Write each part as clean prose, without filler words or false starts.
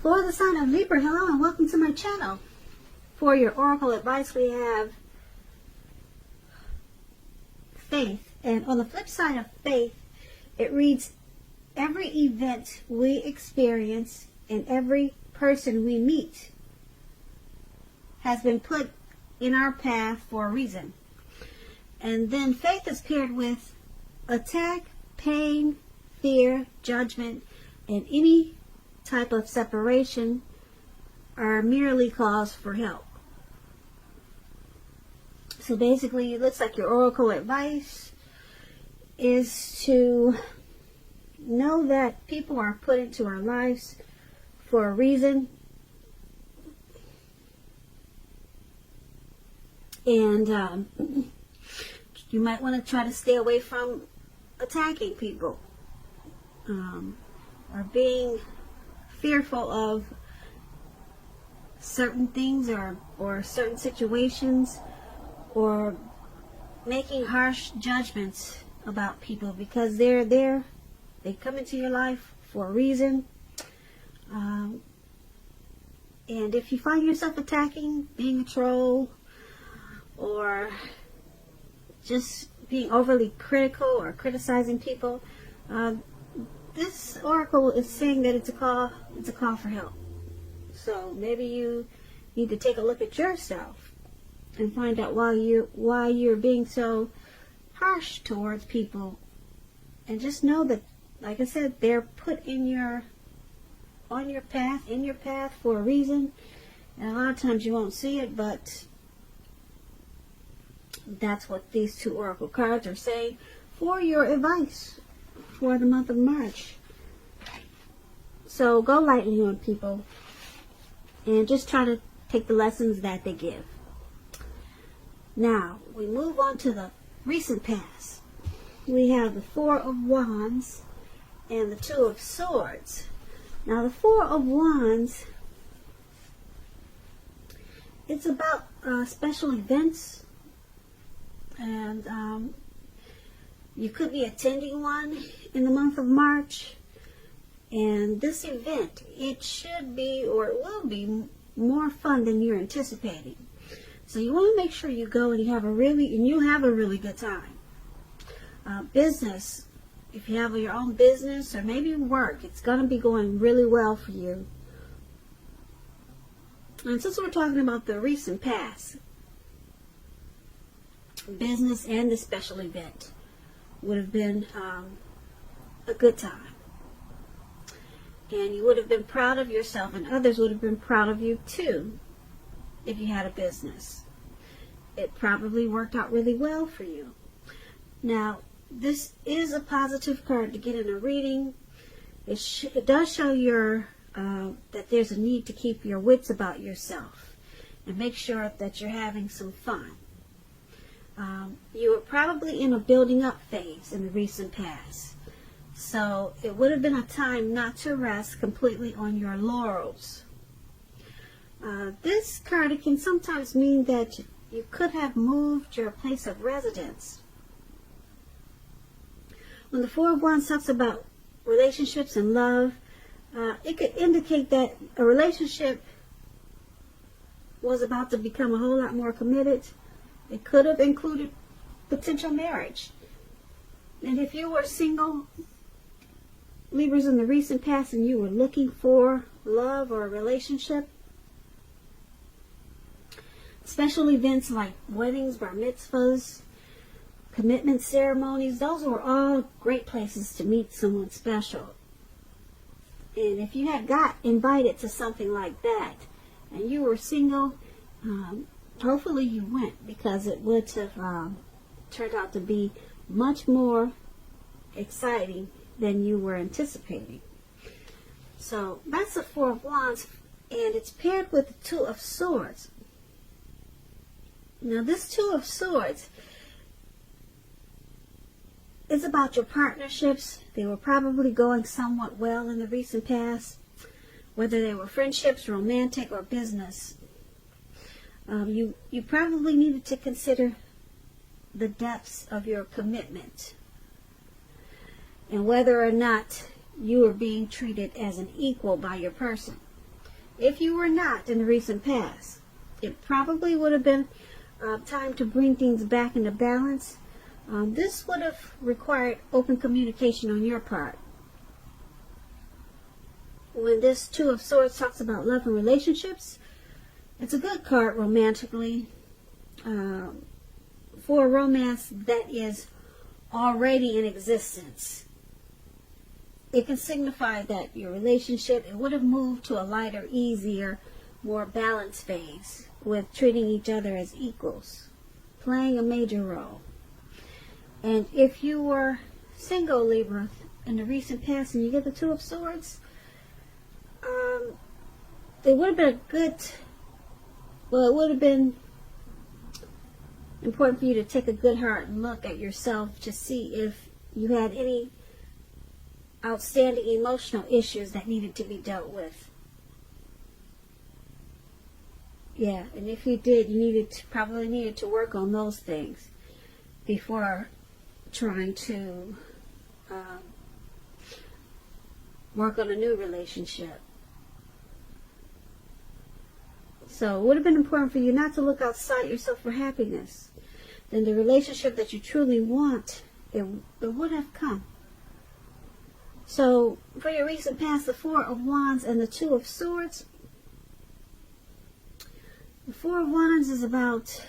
For the sign of Libra, hello and welcome to my channel. For your oracle advice, we have faith. And on the flip side of faith, it reads, every event we experience and every person we meet has been put in our path for a reason. And then faith is paired with attack, pain, fear, judgment, and any type of separation are merely calls for help. So basically, it looks like your oracle advice is to know that people are put into our lives for a reason. And you might want to try to stay away from attacking people or being fearful of certain things or certain situations, or making harsh judgments about people, because they're there. They come into your life for a reason. And if you find yourself attacking, being a troll, or just being overly critical or criticizing people, this oracle is saying that it's a call for help. So maybe you need to take a look at yourself and find out why you're being so harsh towards people, and just know that, like I said, they're put in your path for a reason. And a lot of times you won't see it, but that's what these two oracle cards are saying for your advice for the month of March. So go lightly on people and just try to take the lessons that they give. Now, we move on to the recent past. We have the Four of Wands and the Two of Swords. Now, the Four of Wands, it's about special events, and you could be attending one in the month of March. And this event, it should be, or it will be, more fun than you're anticipating. So you want to make sure you go and you have a really good time. Business, if you have your own business or maybe work, it's going to be going really well for you. And since we're talking about the recent past, business and the special event would have been a good time. And you would have been proud of yourself, and others would have been proud of you too if you had a business. It probably worked out really well for you. Now, this is a positive card to get in a reading. It does show that there's a need to keep your wits about yourself and make sure that you're having some fun. You were probably in a building up phase in the recent past. So it would have been a time not to rest completely on your laurels. This card, it can sometimes mean that you could have moved your place of residence. When the Four of Wands talks about relationships and love, it could indicate that a relationship was about to become a whole lot more committed. It could have included potential marriage. And if you were single, Libras, in the recent past, and you were looking for love or a relationship, special events like weddings, bar mitzvahs, commitment ceremonies, those were all great places to meet someone special. And if you had got invited to something like that and you were single, hopefully you went, because it would have turned out to be much more exciting than you were anticipating. So that's the Four of Wands, and it's paired with the Two of Swords. Now this Two of Swords is about your partnerships. They were probably going somewhat well in the recent past, whether they were friendships, romantic, or business. You probably needed to consider the depths of your commitment and whether or not you are being treated as an equal by your person. if you were not in the recent past, it probably would have been time to bring things back into balance. This would have required open communication on your part. When this Two of Swords talks about love and relationships, it's a good card romantically, for a romance that is already in existence. It can signify that your relationship, it would have moved to a lighter, easier, more balanced phase with treating each other as equals, playing a major role. And if you were single, Libra, in the recent past and you get the Two of Swords, it would have been it would have been important for you to take a good hard look at yourself to see if you had any outstanding emotional issues that needed to be dealt with. Yeah, and if you did, you probably needed to work on those things before trying to work on a new relationship. So it would have been important for you not to look outside yourself for happiness. Then the relationship that you truly want, it would have come. So for your recent past, the Four of Wands and the Two of Swords. The Four of Wands is about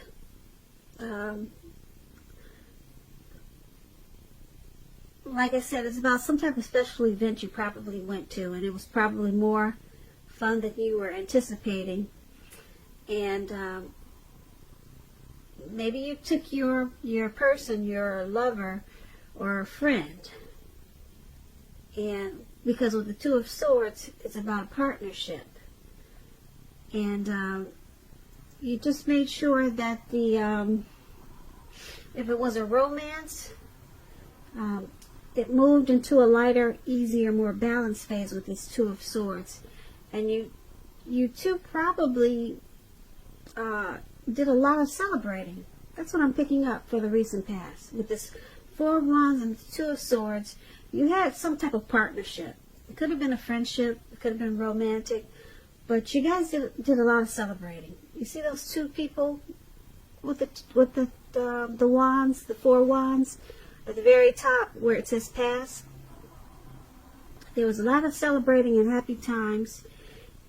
like I said, it's about some type of special event you probably went to, and it was probably more fun than you were anticipating. And maybe you took your person, your lover or friend, and because with the Two of Swords, it's about a partnership. And you just made sure that if it was a romance, it moved into a lighter, easier, more balanced phase with this Two of Swords. And you two probably did a lot of celebrating. That's what I'm picking up for the recent past. With this Four of Wands and Two of Swords, you had some type of partnership. It could have been a friendship. It could have been romantic. But you guys did a lot of celebrating. You see those two people with the wands, the Four Wands, at the very top where it says past? There was a lot of celebrating and happy times.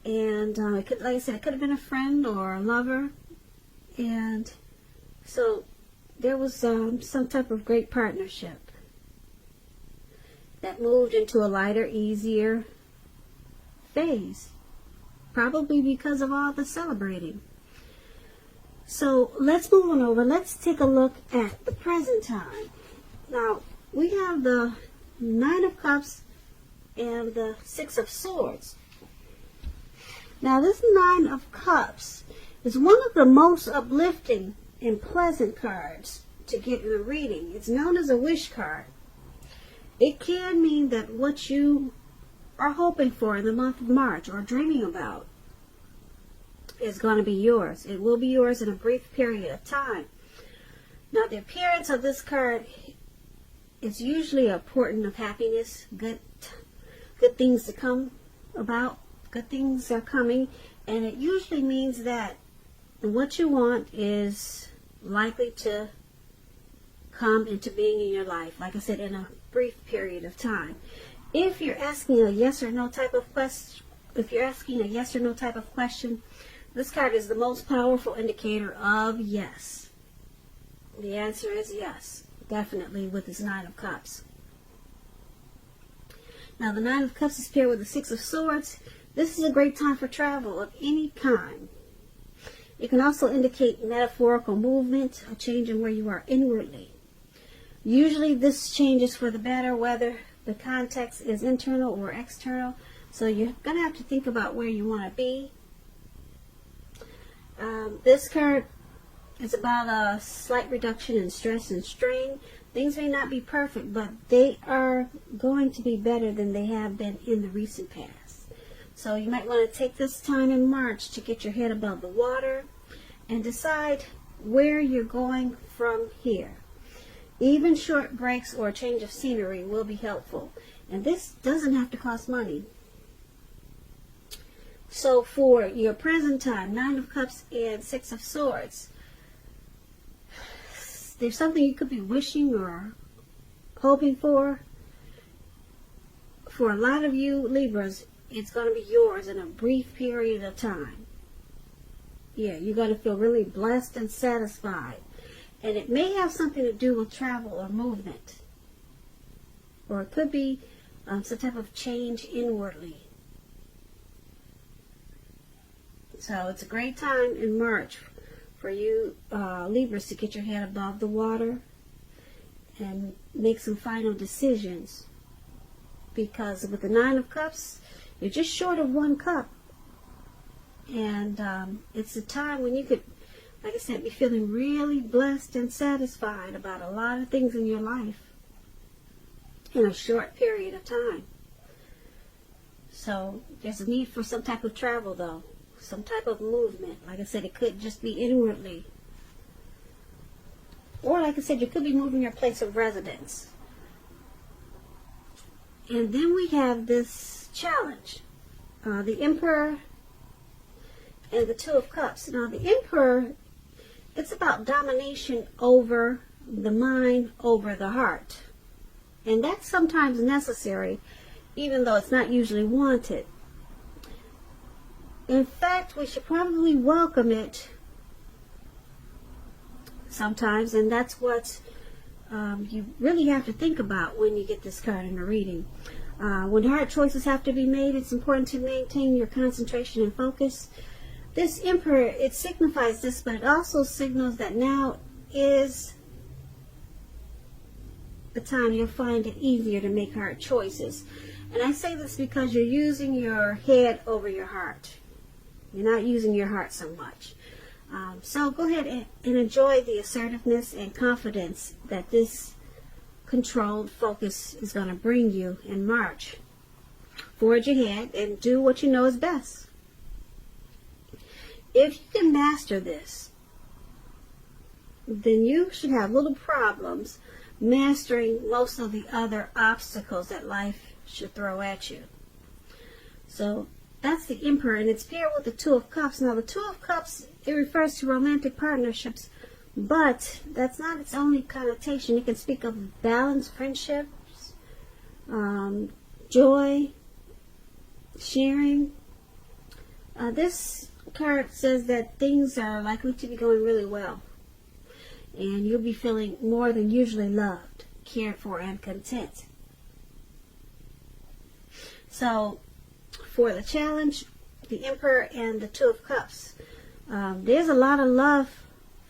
And like I said, it could have been a friend or a lover. And so there was some type of great partnership that moved into a lighter, easier phase. Probably because of all the celebrating. So let's move on over. Let's take a look at the present time. Now, we have the Nine of Cups and the Six of Swords. Now, this Nine of Cups is one of the most uplifting and pleasant cards to get in a reading. It's known as a wish card. It can mean that what you are hoping for in the month of March or dreaming about is going to be yours. It will be yours in a brief period of time. Now, the appearance of this card is usually a portent of happiness, good things to come about. Good things are coming, and it usually means that what you want is likely to come into being in your life, like I said, in a brief period of time. If you're asking a yes or no type of question, this card is the most powerful indicator of yes. The answer is yes, definitely, with this Nine of Cups. Now, the Nine of Cups is paired with the Six of Swords. This is a great time for travel of any kind. It can also indicate metaphorical movement, a change in where you are inwardly. Usually this change is for the better, whether the context is internal or external. So you're going to have to think about where you want to be. This card is about a slight reduction in stress and strain. Things may not be perfect, but they are going to be better than they have been in the recent past. So you might want to take this time in March to get your head above the water and decide where you're going from here. Even short breaks or a change of scenery will be helpful. And this doesn't have to cost money. So for your present time, Nine of Cups and Six of Swords, there's something you could be wishing or hoping for. For a lot of you Libras, it's going to be yours in a brief period of time. Yeah, you're going to feel really blessed and satisfied. And it may have something to do with travel or movement. Or it could be some type of change inwardly. So it's a great time in March for you Libras to get your head above the water and make some final decisions. Because with the Nine of Cups, you're just short of one cup. And it's a time when you could, like I said, be feeling really blessed and satisfied about a lot of things in your life in a short period of time. So there's a need for some type of travel, though. Some type of movement. Like I said, it could just be inwardly. Or like I said, you could be moving your place of residence. And then we have this challenge. The Emperor and the Two of Cups. Now the Emperor, it's about domination over the mind, over the heart. And that's sometimes necessary, even though it's not usually wanted. In fact, we should probably welcome it sometimes, and that's what you really have to think about when you get this card in a reading. When hard choices have to be made, it's important to maintain your concentration and focus. This Emperor, it signifies this, but it also signals that now is the time you'll find it easier to make hard choices. And I say this because you're using your head over your heart. You're not using your heart so much. So go ahead and enjoy the assertiveness and confidence that this controlled focus is going to bring you in March. Forge ahead and do what you know is best. If you can master this, then you should have little problems mastering most of the other obstacles that life should throw at you. So that's the Emperor, and it's paired with the Two of Cups. Now the Two of Cups, it refers to romantic partnerships, but that's not its only connotation. It can speak of balanced friendships, joy, sharing. This card says that things are likely to be going really well, and you'll be feeling more than usually loved, cared for, and content. So for the challenge, the Emperor and the Two of Cups, there's a lot of love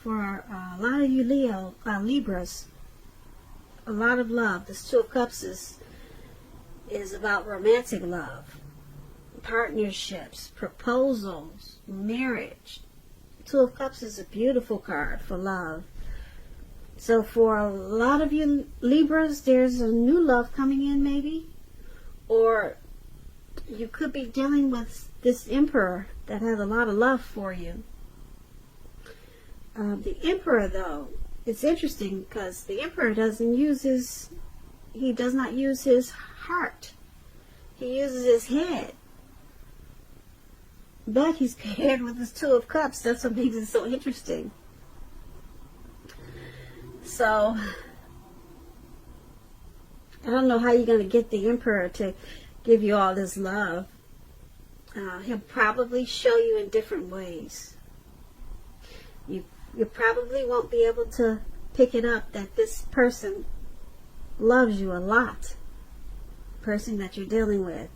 for a lot of you Libras. A lot of love. This Two of Cups is about romantic love, partnerships, proposals, marriage. Two of Cups is a beautiful card for love. So for a lot of you Libras, there's a new love coming in maybe, or you could be dealing with this Emperor that has a lot of love for you. The Emperor, though, it's interesting because the Emperor does not use his heart. He uses his head. But he's paired with his Two of Cups. That's what makes it so interesting. So I don't know how you're going to get the Emperor to give you all this love. He'll probably show you in different ways. You probably won't be able to pick it up that this person loves you a lot. The person that you're dealing with.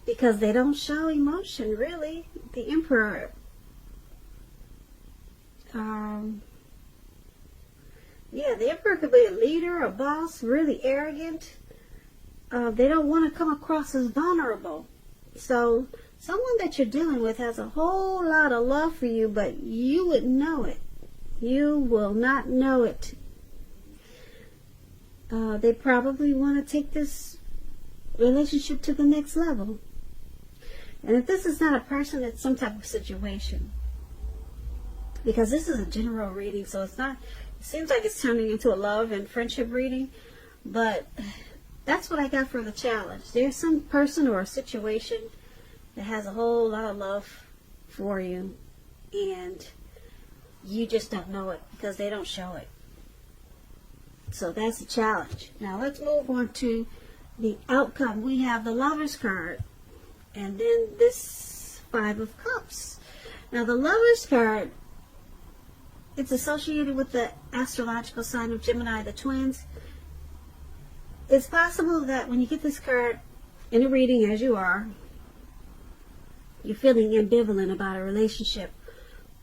Because they don't show emotion, really. The Emperor, the Emperor could be a leader, a boss, really arrogant. They don't want to come across as vulnerable. So someone that you're dealing with has a whole lot of love for you, but you wouldn't know it. You will not know it. They probably want to take this relationship to the next level. And if this is not a person, it's some type of situation. Because this is a general reading, so it's not, it seems like it's turning into a love and friendship reading, but that's what I got for the challenge. There's some person or a situation that has a whole lot of love for you, and you just don't know it because they don't show it. So that's the challenge. Now let's move on to the outcome. We have the Lovers card, and then this Five of Cups. Now the Lovers card, it's associated with the astrological sign of Gemini, the twins. It's possible that when you get this card in a reading, as you are, you're feeling ambivalent about a relationship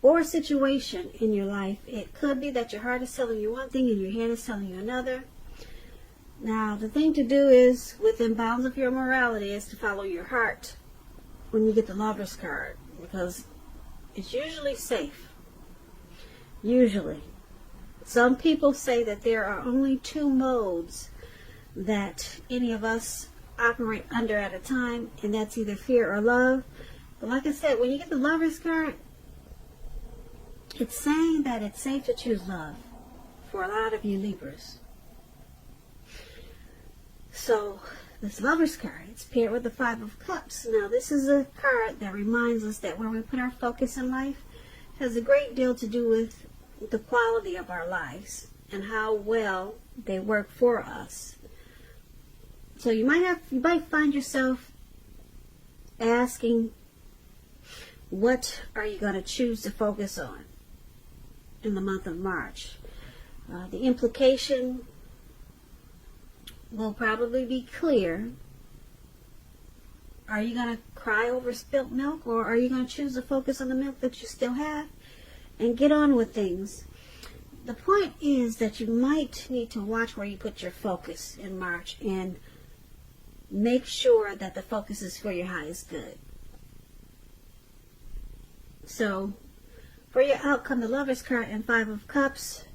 or a situation in your life. It could be that your heart is telling you one thing and your head is telling you another. Now, the thing to do is, within bounds of your morality, is to follow your heart when you get the Lovers card, because it's usually safe. Usually. Some people say that there are only two modes that any of us operate under at a time, and that's either fear or love. But like I said, when you get the Lovers card, it's saying that it's safe to choose love for a lot of you Libras. So, this Lovers card, it's paired with the Five of Cups. Now, this is a card that reminds us that where we put our focus in life has a great deal to do with the quality of our lives and how well they work for us. So you might find yourself asking, what are you going to choose to focus on in the month of March? The implication will probably be clear. Are you going to cry over spilt milk, or are you going to choose to focus on the milk that you still have and get on with things? The point is that you might need to watch where you put your focus in March and make sure that the focus is for your highest good. So, for your outcome, the Lovers card and Five of Cups.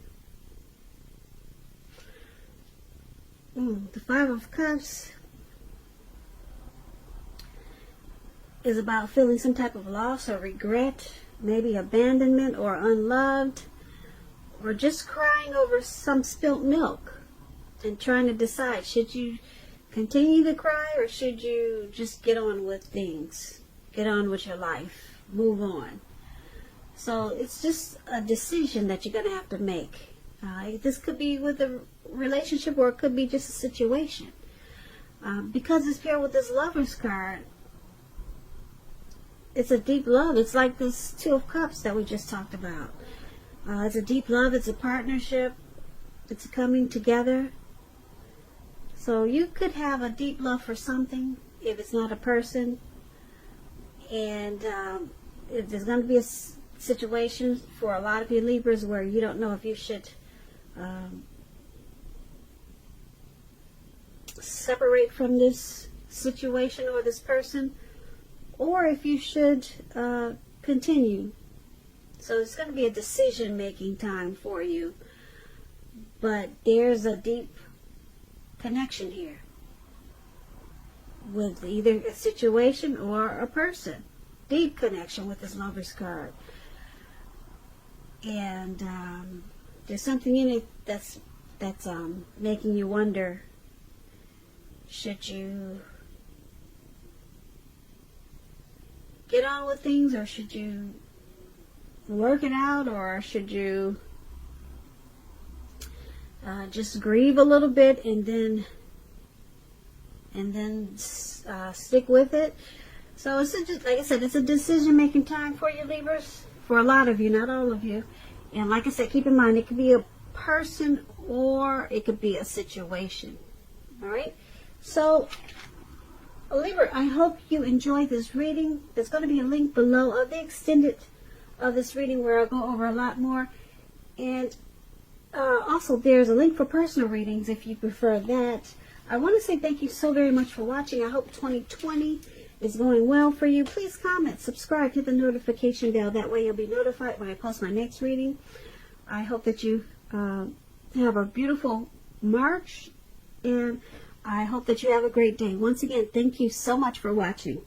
The Five of Cups is about feeling some type of loss or regret, maybe abandonment or unloved, or just crying over some spilt milk and trying to decide, should you continue to cry or should you just get on with things, get on with your life, move on. So it's just a decision that you're going to have to make. This could be with a relationship, or it could be just a situation. Because it's paired with this Lovers card, it's a deep love. It's like this Two of Cups that we just talked about. It's a deep love. It's a partnership. It's a coming together. So you could have a deep love for something if it's not a person. And if there's going to be a situation for a lot of you Libras where you don't know if you should separate from this situation or this person, or if you should continue. So it's going to be a decision-making time for you. But there's a deep connection here with either a situation or a person. Deep connection with this Lovers card. And there's something in it that's making you wonder, should you get on with things, or should you work it out, or should you just grieve a little bit and then stick with it? So it's just, like I said, it's a decision-making time for you Libras, for a lot of you, not all of you. And like I said, keep in mind, it could be a person or it could be a situation. All right? So, Libra, I hope you enjoyed this reading. There's going to be a link below of the extended of this reading where I'll go over a lot more. And also, there's a link for personal readings if you prefer that. I want to say thank you so very much for watching. I hope 2020 is going well for you. Please comment, subscribe, hit the notification bell. That way you'll be notified when I post my next reading. I hope that you have a beautiful March, and I hope that you have a great day. Once again, thank you so much for watching.